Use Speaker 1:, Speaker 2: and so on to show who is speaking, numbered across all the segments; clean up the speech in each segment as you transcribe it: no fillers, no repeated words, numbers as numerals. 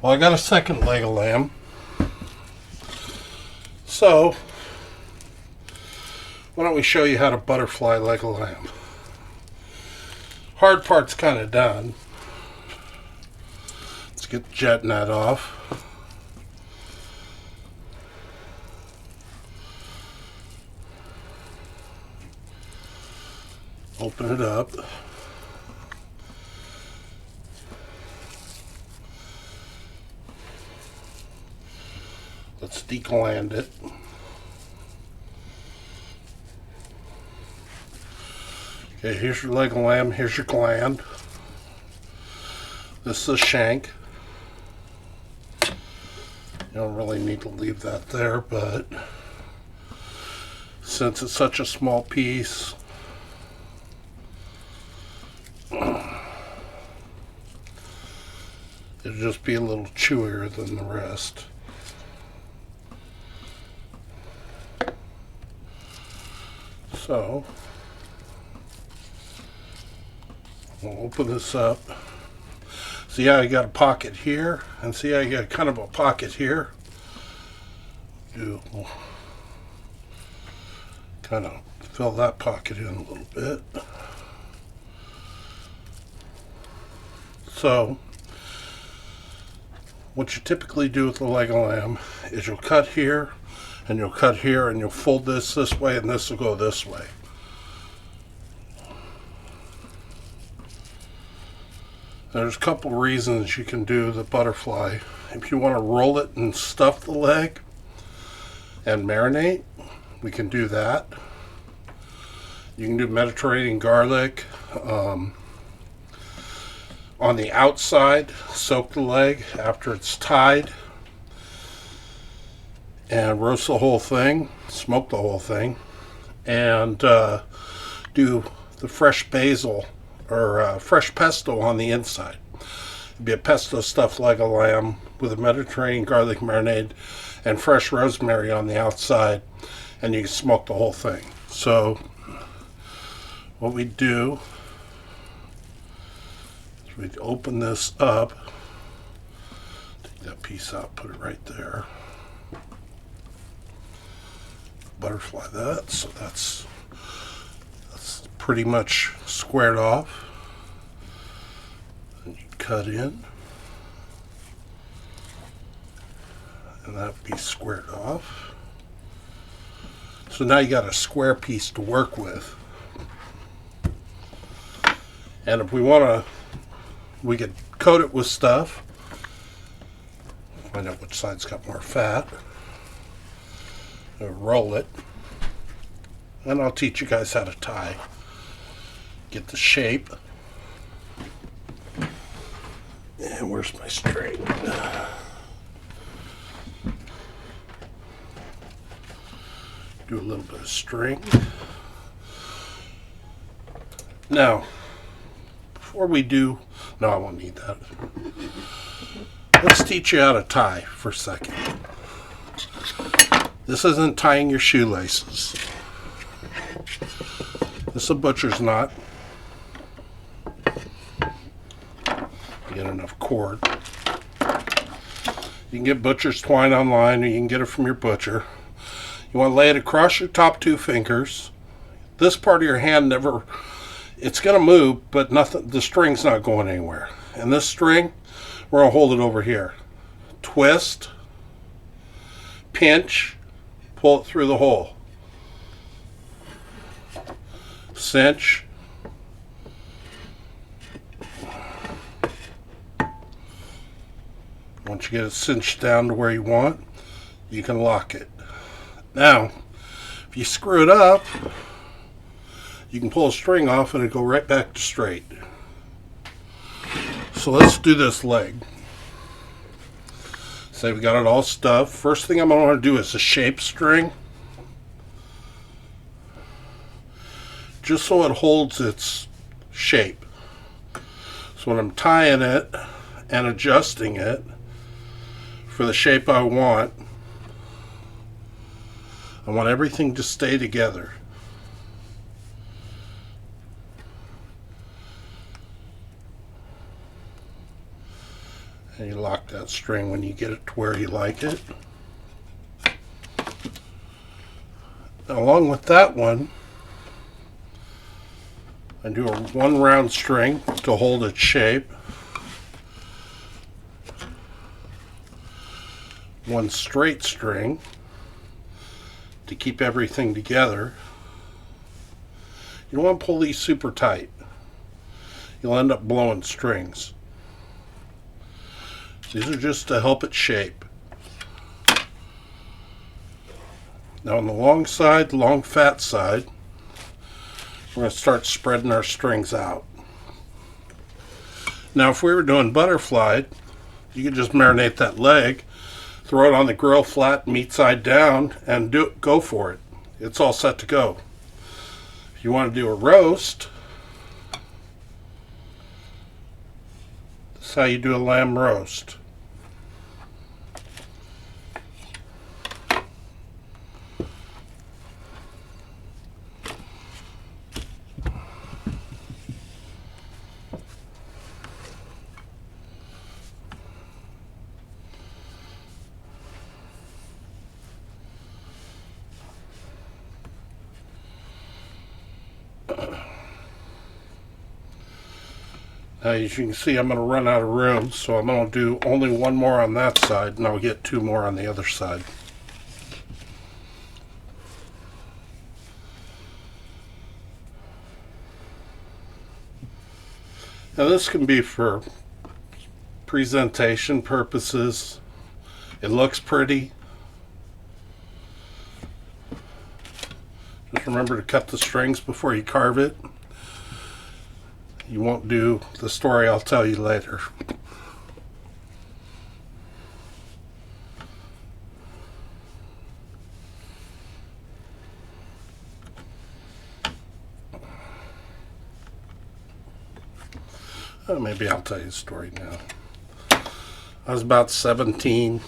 Speaker 1: Well, I got a second leg of lamb. So, why don't we show you how to butterfly leg of lamb? Hard part's kind of done. Let's get the jet net off. Open it up. Let's decland it. Okay, here's your leg of lamb, here's your gland. This is a shank. You don't really need to leave that there, but since it's such a small piece, it'll just be a little chewier than the rest. So, we'll open this up. See how you got a pocket here, and see how you got kind of a pocket here? We'll kind of fill that pocket in a little bit. So, what you typically do with the leg of lamb is you'll cut here, and you'll cut here, and you'll fold this way, and this will go this way. There's a couple reasons you can do the butterfly. If you want to roll it and stuff the leg and marinate, we can do that. You can do Mediterranean garlic. On the outside, soak the leg after it's tied and roast the whole thing, smoke the whole thing, and do the fresh basil or fresh pesto on the inside. It'd be a pesto stuffed leg of lamb with a Mediterranean garlic marinade and fresh rosemary on the outside, and you can smoke the whole thing. So what we do is we open this up, take that piece out, put it right there, butterfly that, so that's pretty much squared off. And you cut in, and that piece squared off. So now you got a square piece to work with. And if we want to, we could coat it with stuff. Find out which side's got more fat. Roll it, and I'll teach you guys how to tie. Get the shape. And where's my string? Do a little bit of string. Now, before we do, no, I won't need that. Let's teach you how to tie for a second. This isn't tying your shoelaces. This is a butcher's knot. Get enough cord. You can get butcher's twine online, or you can get it from your butcher. You want to lay it across your top two fingers. This part of your hand it's going to move, but the string's not going anywhere. And this string, we're going to hold it over here. Twist, pinch, pull it through the hole. Cinch. Once you get it cinched down to where you want, you can lock it. Now, if you screw it up, you can pull a string off and it'll go right back to straight. So let's do this leg. Say we got it all stuffed. First thing I'm going to want to do is a shape string. Just so it holds its shape. So when I'm tying it and adjusting it for the shape I want everything to stay together. And you lock that string when you get it to where you like it. Now, along with that one, I do a one round string to hold its shape, one straight string to keep everything together. You don't want to pull these super tight. You'll end up blowing strings. These are just to help it shape. Now on the long side, long fat side, we're going to start spreading our strings out. Now if we were doing butterfly, you could just marinate that leg, throw it on the grill flat, meat side down, and go for it. It's all set to go. If you want to do a roast, that's how you do a lamb roast. Now, as you can see, I'm going to run out of room, so I'm going to do only one more on that side, and I'll get two more on the other side. Now, this can be for presentation purposes. It looks pretty. Just remember to cut the strings before you carve it. You won't do the story I'll tell you later. Maybe I'll tell you a story now. I was about 17.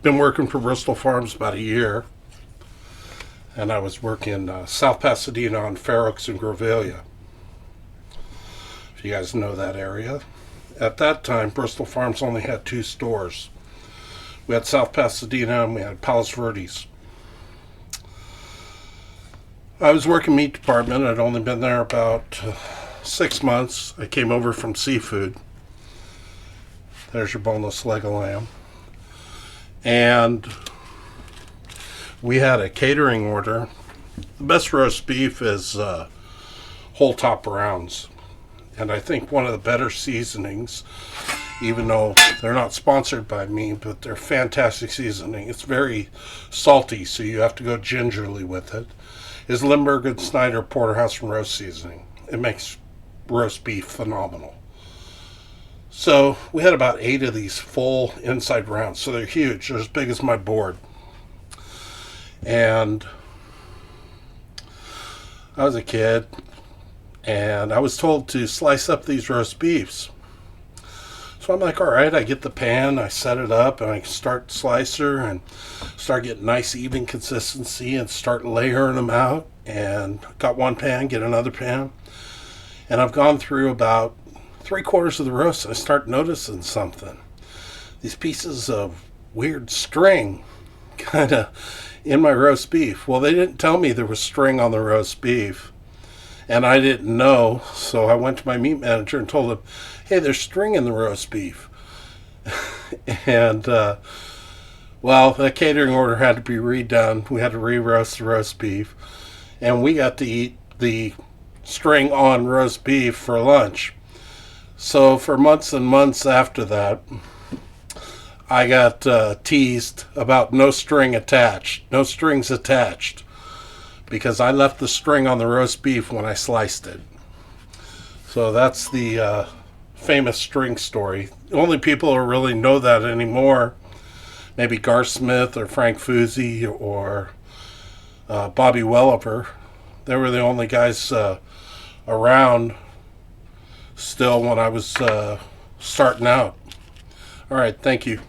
Speaker 1: Been working for Bristol Farms about a year. And I was working South Pasadena on Fair Oaks and Grevillea. If you guys know that area. At that time, Bristol Farms only had two stores. We had South Pasadena and we had Palos Verdes. I was working meat department. I'd only been there about 6 months. I came over from seafood. There's your boneless leg of lamb. And we had a catering order. The best roast beef is whole top rounds. And I think one of the better seasonings, even though they're not sponsored by me, but they're fantastic seasoning. It's very salty, so you have to go gingerly with it, is Limburg and Snyder Porterhouse and Roast seasoning. It makes roast beef phenomenal. So we had about 8 of these full inside rounds. So they're huge. They're as big as my board. And I was a kid, and I was told to slice up these roast beefs. So I'm like, all right, I get the pan, I set it up, and I start slicer and start getting nice even consistency and start layering them out. And got one pan, get another pan. And I've gone through about 3/4 of the roast, and I start noticing something. These pieces of weird string kind of in my roast beef. Well, they didn't tell me there was string on the roast beef. And I didn't know, so I went to my meat manager and told him, hey, there's string in the roast beef. And, well, the catering order had to be redone. We had to re-roast the roast beef. And we got to eat the string on roast beef for lunch. So for months and months after that, I got teased about no string attached, no strings attached, because I left the string on the roast beef when I sliced it. So that's the famous string story. The only people who really know that anymore, maybe Garth Smith or Frank Fusi or Bobby Welliver. They were the only guys around still when I was starting out. All right, thank you.